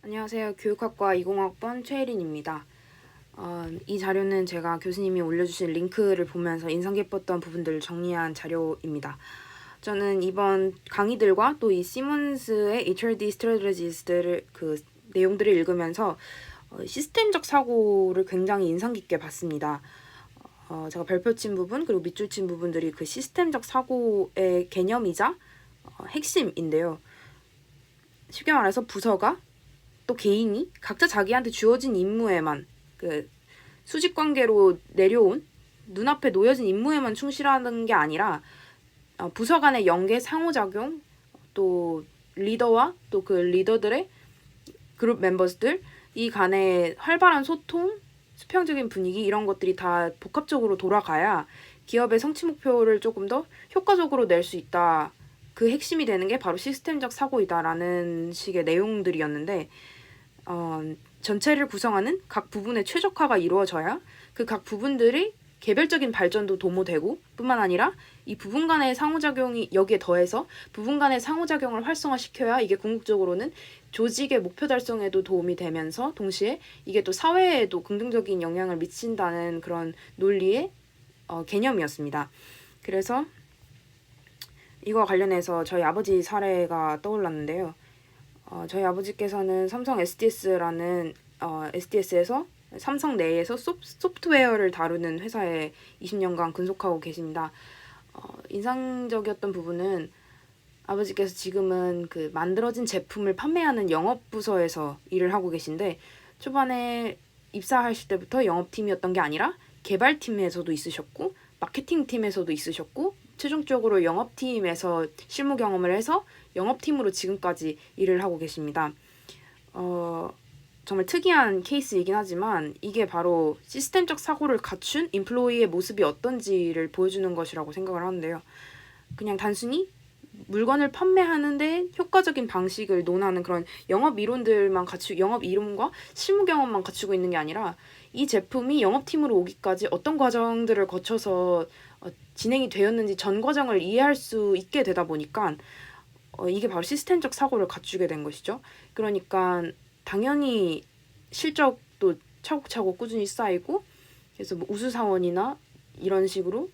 안녕하세요. 교육학과 20학번 최혜린입니다. 이 자료는 제가 교수님이 올려주신 링크를 보면서 인상 깊었던 부분들을 정리한 자료입니다. 저는 이번 강의들과 또 이 시몬스의 HRD 스트래티지스들을 내용들을 읽으면서 시스템적 사고를 굉장히 인상 깊게 봤습니다. 제가 별표 친 부분 그리고 밑줄 친 부분들이 그 시스템적 사고의 개념이자 핵심인데요. 쉽게 말해서 부서가 또 개인이 각자 자기한테 주어진 임무에만 수직 관계로 내려온 눈앞에 놓여진 임무에만 충실하는 게 아니라 부서 간의 연계 상호작용 또 리더와 또 그 리더들의 그룹 멤버들 이 간의 활발한 소통, 수평적인 분위기 이런 것들이 다 복합적으로 돌아가야 기업의 성취 목표를 조금 더 효과적으로 낼 수 있다. 그 핵심이 되는 게 바로 시스템적 사고이다라는 식의 내용들이었는데 전체를 구성하는 각 부분의 최적화가 이루어져야 그 각 부분들이 개별적인 발전도 도모되고 뿐만 아니라 이 부분 간의 상호작용이 여기에 더해서 부분 간의 상호작용을 활성화시켜야 이게 궁극적으로는 조직의 목표 달성에도 도움이 되면서 동시에 이게 또 사회에도 긍정적인 영향을 미친다는 그런 논리의 개념이었습니다. 그래서 이거와 관련해서 저희 아버지 사례가 떠올랐는데요. 저희 아버지께서는 삼성 SDS라는 SDS에서 삼성 내에서 소프트웨어를 다루는 회사에 20년간 근속하고 계십니다. 인상적이었던 부분은 아버지께서 지금은 그 만들어진 제품을 판매하는 영업부서에서 일을 하고 계신데 초반에 입사하실 때부터 영업팀이었던 게 아니라 개발팀에서도 있으셨고 마케팅팀에서도 있으셨고 최종적으로 영업팀에서 실무 경험을 해서 영업팀으로 지금까지 일을 하고 계십니다. 정말 특이한 케이스이긴 하지만 이게 바로 시스템적 사고를 갖춘 인플로이의 모습이 어떤지를 보여주는 것이라고 생각을 하는데요. 그냥 단순히 물건을 판매하는데 효과적인 방식을 논하는 그런 영업 이론들만 영업 이론과 실무 경험만 갖추고 있는 게 아니라 이 제품이 영업팀으로 오기까지 어떤 과정들을 거쳐서 진행이 되었는지 전 과정을 이해할 수 있게 되다 보니까 이게 바로 시스템적 사고를 갖추게 된 것이죠. 그러니까 당연히 실적도 차곡차곡 꾸준히 쌓이고 그래서 뭐 우수사원이나 이런 식으로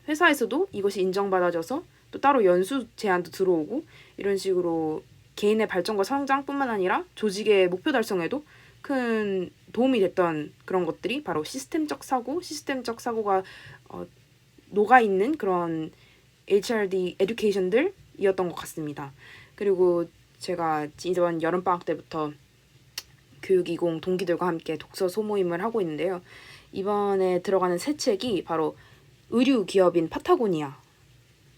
회사에서도 이것이 인정받아져서 또 따로 연수 제안도 들어오고 이런 식으로 개인의 발전과 성장뿐만 아니라 조직의 목표 달성에도 큰 도움이 됐던 그런 것들이 바로 시스템적 사고가 녹아있는 그런 HRD 에듀케이션들이었던 것 같습니다. 그리고 제가 이번 여름방학 때부터 교육20 동기들과 함께 독서 소모임을 하고 있는데요. 이번에 들어가는 새 책이 바로 의류 기업인 파타고니아,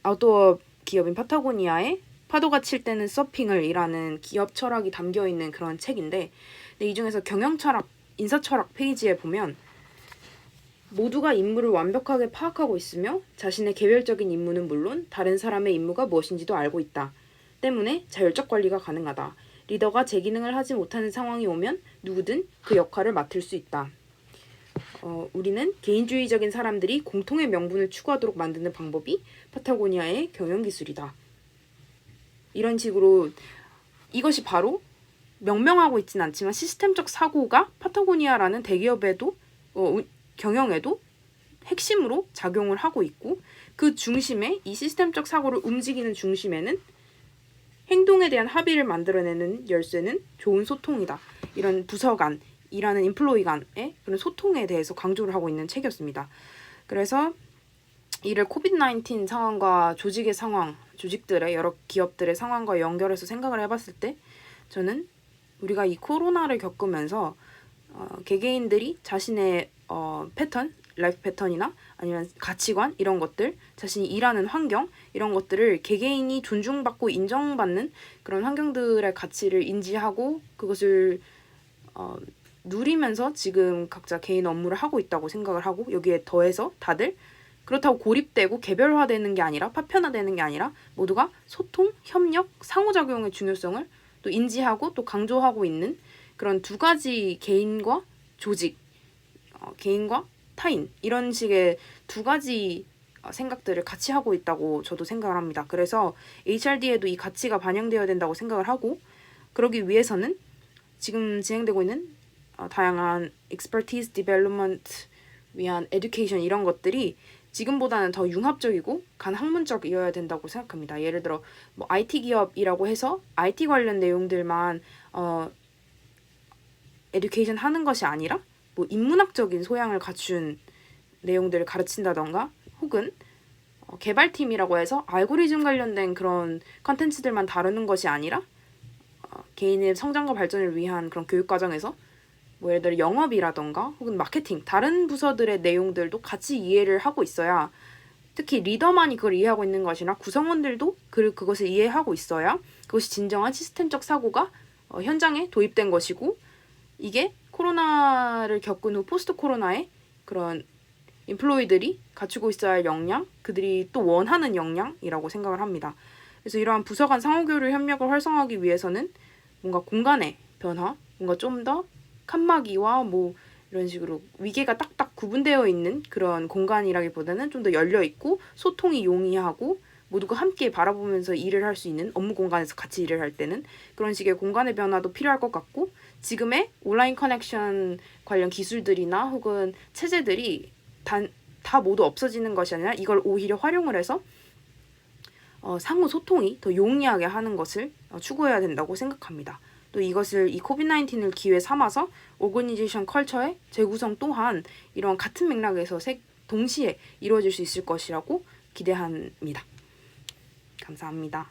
아웃도어 기업인 파타고니아의 파도가 칠 때는 서핑을 이라는 기업 철학이 담겨있는 그런 책인데 이 중에서 경영 철학, 인사 철학 페이지에 보면 모두가 임무를 완벽하게 파악하고 있으며 자신의 개별적인 임무는 물론 다른 사람의 임무가 무엇인지도 알고 있다. 때문에 자율적 관리가 가능하다. 리더가 제 기능을 하지 못하는 상황이 오면 누구든 그 역할을 맡을 수 있다. 우리는 개인주의적인 사람들이 공통의 명분을 추구하도록 만드는 방법이 파타고니아의 경영기술이다. 이런 식으로 이것이 바로 명명하고 있진 않지만 시스템적 사고가 파타고니아라는 대기업에도 경영에도 핵심으로 작용을 하고 있고 그 중심에 이 시스템적 사고를 움직이는 중심에는 행동에 대한 합의를 만들어내는 열쇠는 좋은 소통이다. 이런 부서 간, 일하는 인플로이 간의 그런 소통에 대해서 강조를 하고 있는 책이었습니다. 그래서 이를 코비드-19 상황과 조직의 상황, 조직들의 여러 기업들의 상황과 연결해서 생각을 해봤을 때 저는 우리가 이 코로나를 겪으면서 개개인들이 자신의 패턴, 라이프 패턴이나 아니면 가치관 이런 것들, 자신이 일하는 환경 이런 것들을 개개인이 존중받고 인정받는 그런 환경들의 가치를 인지하고 그것을 누리면서 지금 각자 개인 업무를 하고 있다고 생각을 하고 여기에 더해서 다들 그렇다고 고립되고 개별화되는 게 아니라 파편화되는 게 아니라 모두가 소통, 협력, 상호작용의 중요성을 또 인지하고 또 강조하고 있는 그런 두 가지 개인과 조직, 개인과 타인 이런 식의 두 가지 생각들을 같이 하고 있다고 저도 생각을 합니다. 그래서 HRD에도 이 가치가 반영되어야 된다고 생각을 하고 그러기 위해서는 지금 진행되고 있는 다양한 expertise development 위한 education 이런 것들이 지금보다는 더 융합적이고 간학문적이어야 된다고 생각합니다. 예를 들어 뭐 IT 기업이라고 해서 IT 관련 내용들만 에듀케이션 하는 것이 아니라 뭐 인문학적인 소양을 갖춘 내용들을 가르친다던가 혹은 개발팀이라고 해서 알고리즘 관련된 그런 컨텐츠들만 다루는 것이 아니라 개인의 성장과 발전을 위한 그런 교육 과정에서 뭐 예를 들어 영업이라던가 혹은 마케팅 다른 부서들의 내용들도 같이 이해를 하고 있어야 특히 리더만이 그걸 이해하고 있는 것이 아니라 구성원들도 그것을 이해하고 있어야 그것이 진정한 시스템적 사고가 현장에 도입된 것이고 이게 코로나를 겪은 후 포스트 코로나의 그런 인플로이들이 갖추고 있어야 할 역량, 그들이 또 원하는 역량이라고 생각을 합니다. 그래서 이러한 부서 간 상호교류 협력을 활성화하기 위해서는 뭔가 공간의 변화, 뭔가 좀 더 칸막이와 뭐 이런 식으로 위계가 딱딱 구분되어 있는 그런 공간이라기보다는 좀 더 열려 있고 소통이 용이하고 모두가 함께 바라보면서 일을 할 수 있는 업무 공간에서 같이 일을 할 때는 그런 식의 공간의 변화도 필요할 것 같고 지금의 온라인 커넥션 관련 기술들이나 혹은 체제들이 다 모두 없어지는 것이 아니라 이걸 오히려 활용을 해서 상호 소통이 더 용이하게 하는 것을 추구해야 된다고 생각합니다. 또 이것을 이 코비드-19을 기회 삼아서 오거니제이션 컬처의 재구성 또한 이런 같은 맥락에서 동시에 이루어질 수 있을 것이라고 기대합니다. 감사합니다.